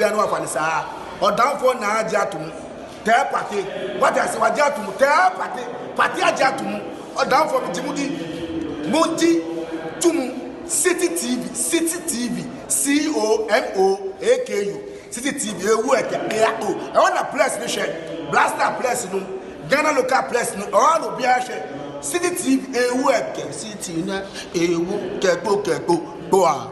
bia no afa ne saa odamfo na agye atom tell party what I say agye atom tell party agye atom odamfo bitimudi monti tum City TV COMOAKU City TV ewu eke o I want a press no share blaster press no Ghana local press no all no bia share City TV ewu eke city na ewu keko boa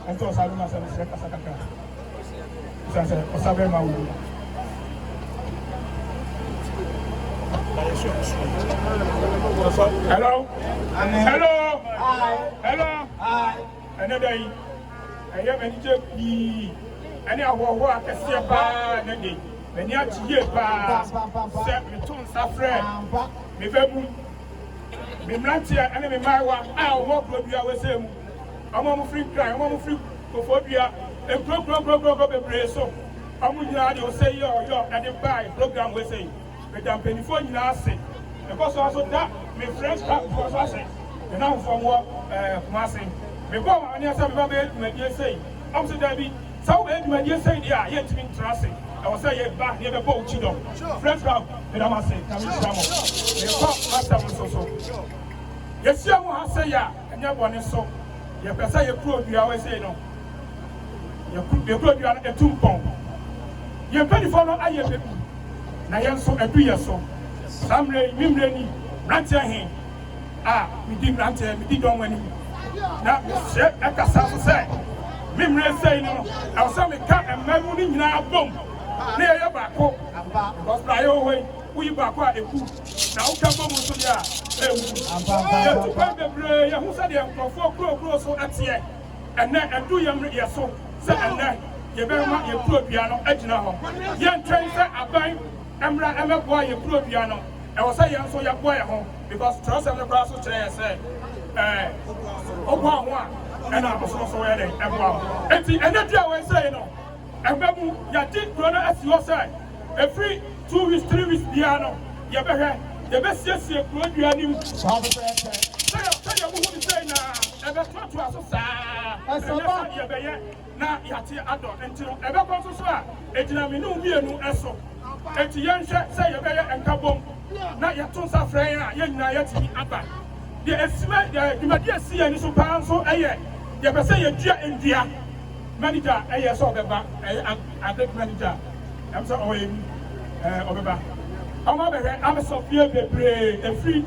and to Saluma and Sakaka. Osabema. Hello? Hello? Hi. Hello? Hi. Another day. I have any joke. Any of what I see about Nadi. When you are here, set me to Safra. Me Bebu. Me Blantia and me Marwa. I'll walk with you. I was saying, I'm on free crime. I'm on free phobia. And go, so. I'm going to say, you're at the buy program. We say. But I'm paying for you now. Because also that my friends have was saying, and now from what Massing. Before I knew some of it, my dear say, I'm so Debbie, so my dear say, yeah, yet to be trusting. I was saying, back near the boat, Chido. Friends have, and I must say, I'm so. Yes, you will say, yeah, and your one is so. Your person, you prove you always say no. You prove you are a tomb bomb. You're very follow, I am. Now, you're so a 2 years so. Some Mimreni, Rantia him. We did Rantia, we did don't win him. Now, Sir Akasa said, Mimre say no, I'll send me cat and my money now boom. Near your back, because by your way, we back what a fool. Now, come on, so yeah. To find the brain, who said you for 4 crores so at here, and then and do your year so, and then you better not your poor piano, Edna. Young trains are buying. I'm a boy, you prove piano. I was saying, so your boy at home because trust and the grass will say, and I was also wearing a wow. And the energy I was saying, no. And then you did run as you said. Every 2 weeks, 3 weeks piano, you better the best yes, you could be a new. Tell you what you say now. I was trying to ask now you have to adult until ever comes to swear. It's not me, no, we are no assault. And the young say you better and kabom. Now you're too suffering, you're not yet to be abba. The estimate, you might just see any super so a year. You can say you're India manager, a year so back, a big manager. I'm sorry, over. I'm so fear a free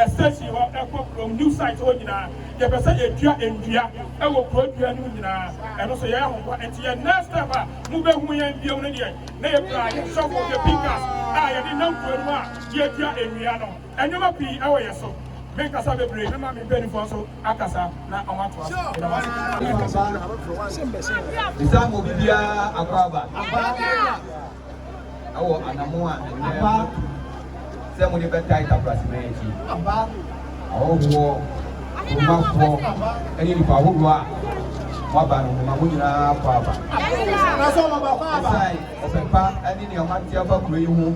station or new site. You can say you're India, I will quote you and also and your next step, move away and be on the they apply some of the pickers. I didn't know you're Indiano, and you might be our so. Make us have a break. I'm very for so Akasa. Now I want to. Isa mo bibia akwaba. Awo anamoa ene. Se mo ni beta Takworase meji. Awo wo. Kumafo. Eni ni pa wo a. Wa ba no ma mo nyina akwaba. Na so ma ba akwaba. Sai opepa eni ni omanti aba kuro yi hu.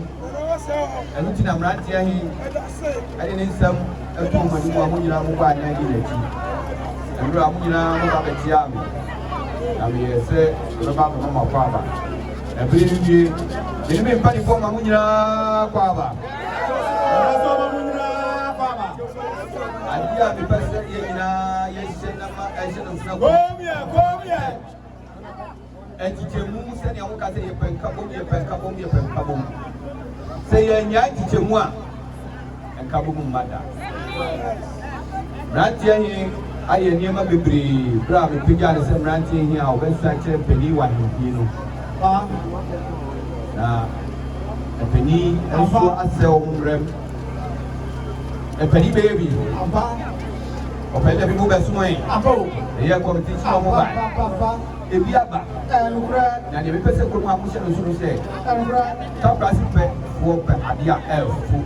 Enu ti na mranti ahi. Eni ni nsam etu mo ni mo nyina mo ba anya gi leti. Enu a mo nyina mo ba beti ami. Na me yese ro ba ko ma akwaba. Ebiri ni ni me mpa ni fo ma mo nyina akwaba. Na so ma mo nyina akwaba. Adia mi pese ye nyina ye shena ma eshena nsna ko. Komia. Ejijemu se ni awon ka se ye penka bom. Se ye nya ejijemu a enka bom mada. Rantie hi aye niema bebre bra me pija ne se rantie hi a obensa kire peni wa hi no. Na peni enso ase o mrem. Peni baby. Opele bi mo besumo yi. Ye committee chi mo ba. Ebi aba. Na de pese ko mo amushe no suru se. Takworase pe wo pe adia elfu.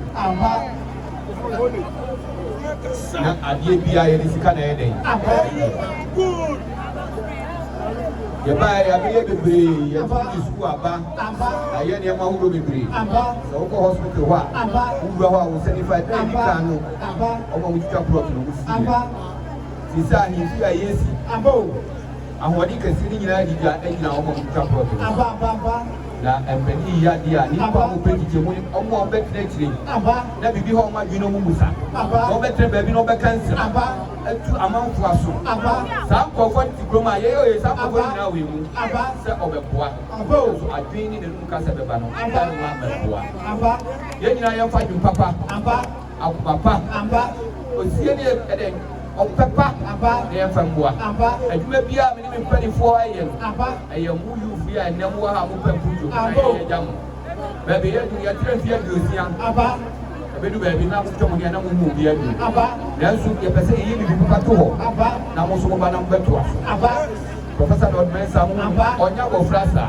Na adie bia ye sika na ye den. Good. Ye ba ya be bebre ye fi school aba. Aye ne ma huro bebre. So ko hospital wa. Ugwa wa wo certified na ni kan no. O ma wuta plot no si. Sisa ni fi ayesi. Ahodi kesi ni nyina di dia ejina o ma wuta plot. Na empeni ya dia ni pa mo pe dije mo ni omo be tire. Na bibi ho ma dwino mu musa. O be tire ba bi no be cancer. Etu amanfo aso. Sa ko fo ti kroma ye sa ko fo nyina we mu. Se obeboa. So adwin ni nu ka se beba no. Anda no ma beboa. Ye nyina ye fa dum papa. Papa. Osie ni eden Papa, near Fambua, and you may be a minimum 24 a.m. I am who you fear and never have open Pujo. Baby, you are 3 years young. Baby, now come again and move here. Then soon you say you will be to home. Now, most of my number to us. Professor Lord Mesa, on your frasa.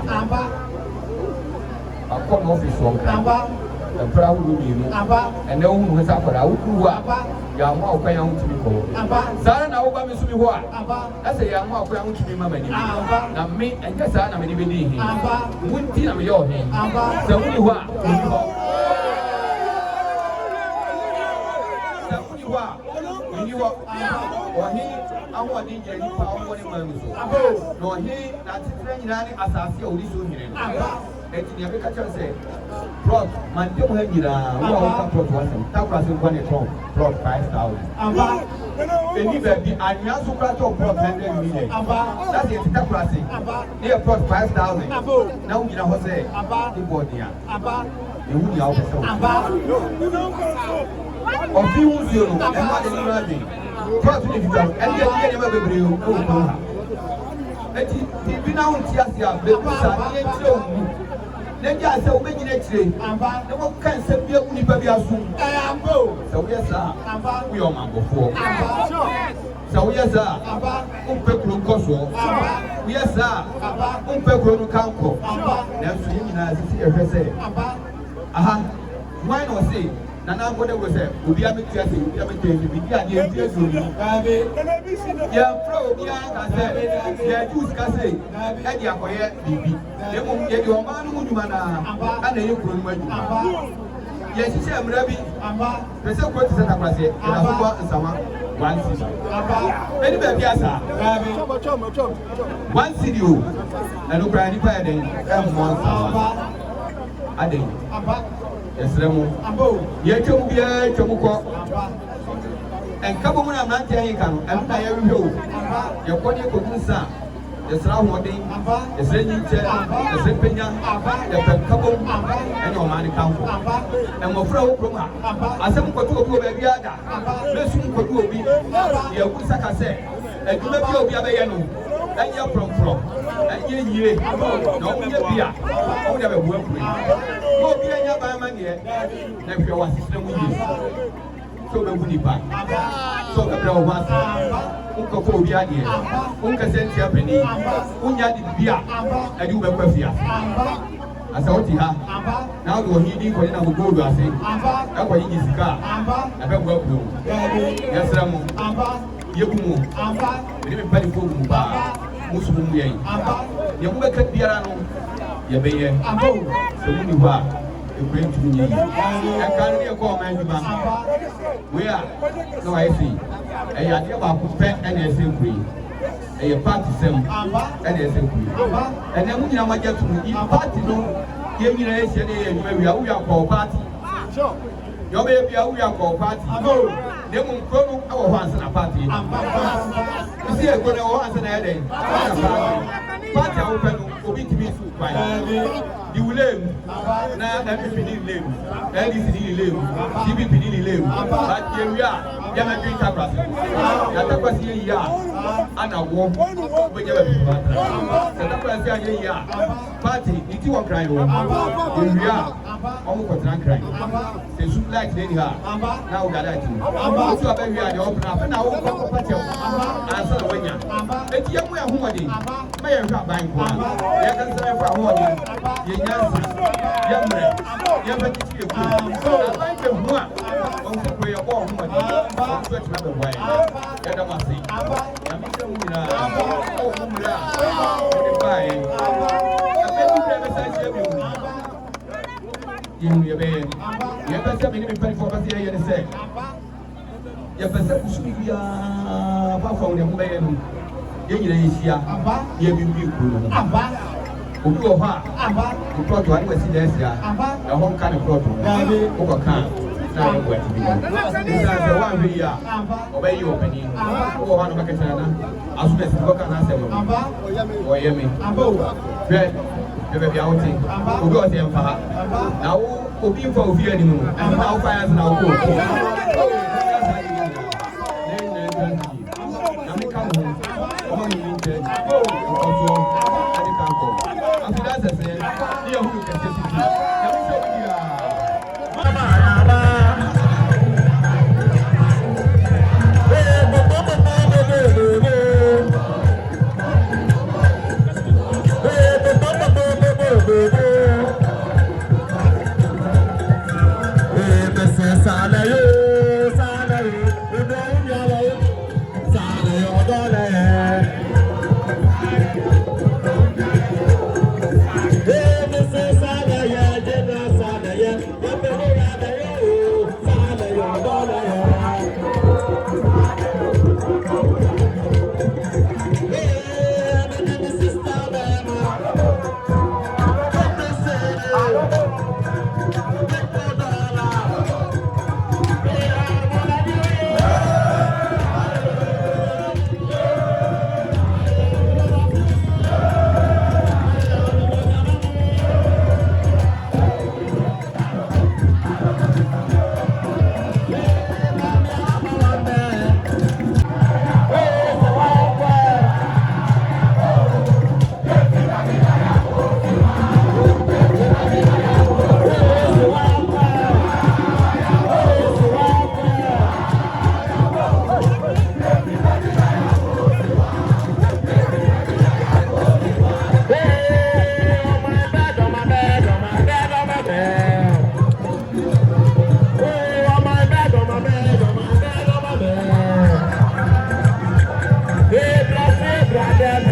I come office one. The proud will be and no one was up for our Yama Payam to be called. Sana Obama to be what? I say Yama Payam to be mamma. Now me and Cassana may be him. Wouldn't tell me your name. So we were. You are or he, I want to get you power when you no, he, that's it, as I see all this one. And the American say, Plot, my dear Hemira, who are plot one, Takworase one plot 5,000. And if there be a young super plot 100 million, that is Takworase, near plot 5,000. Now you know what say, the body, you will also. Of you, you know, and what is running. Trust me, and yet never be real. And he now tears you up, the then you are so many next day. No one can send me a Unipedia soon. So, yes, sir, we are number 4. So, yes, sir, Umpekulu Koso. Yes, sir, Umpekulu Kanko. Then, so you know, as say, aha, why not say? Nana go dey say obi ametiase obi ametiase bi dia dey dey so ya pro obi aka say ya juice ka say e dey akoye bibi e mo ye dey o ma no nyuma na ana ye kuro no adwuma ye sisi amra bi pese ko ti say Takworase e na so go nsama 1 cedi eni be bi asa 1 cedi o na no kra ni pa e den e mo nsama aden Esremo. Yetwom bia twom ko. Enkabo mu na mante ayi kan, enu na ye hwe o. Ye ko ni ko kunsa. Esra hoden, esra nyinche, esra penya, ye penkabo, enu o mani kanfo. Enmofra wo krom ha. Asem ko to obi oba bia da. Mesum ko to obi. Ye kunsa ka se, eduma bi obi abaye no. Anya from anya yire na o ye bia o da be bu apuri o bi anya ba ma ne na hwe wa system yi so be bu ni ba so be bra o wa o ko ko obi ade o ka se ntia pani o nya di bia ade u be kwa fia asa o ti ha na o hi di ko ni na go go ase ka ko yi sika na be bu apuri yesra mo yebumu ni me pani ko mu ba musu mu yai ya mu ka biara no ya beye so mu ni wa e ko entu ni ya kan ni ko ma nduma we a no I see e ya de ba ku pe e na ese nkui e ya party sem e na ese nkui e na mu nyina ma jetu ni party no ye nyina e se de ye nyuma wi a wo ya ko party sure yo be bia wo ya ko party de mu nkro no e wo ho ansa na party isi e go na wo ansa na ya den party a wo pe no obi timi su kwai di wulem na MPP ni lem LDC ni lem CPP ni lem ba ye wi a ya na drink Takworase ya Takworase ye ya ana wo be je ba bi ba se Takworase ya ye ya party iti wo cry wo ye wi a o mo ko tran cry se su like dey ha na o gada ti o su aba wi a de o bra na wo ko party ansa na wanya eti ye mu ya homode ma ye hwa ban ko ye kan se fa homode ye nyansa ye mre ye ba ti ye ku na ban ke hu a o ko ye ko homode o so ti na be wai ye da ma si na mi se mu na o mu mra o de bai abe tu be sa je bi mu ye be ye ba se mi ni pe fo ba se ye ne se ye ba se ku su bi ya ba fo ne mu be ye no ye nyina yisia ye bi ku no obi o ha ku plot wa ni wasi da sia e ho nka ne plot no ko kan na ye wa ti bi ni sa se wa bi ya o be yi opani o ha no ba ka tana asu be si ko kan na se mo o ye mi be be bia o ti obi o se mfa na wo obi mfa ofi ani mu na wo fa ya na wo ko ọmọ yìí ń jẹ ọkọ̀tọ̀ adìkankọ̀ àfihàn àṣẹṣẹ ní ẹ̀húrú kẹ̀kẹ́ sí ti ẹ̀mí ṣe òkú yà. Brother.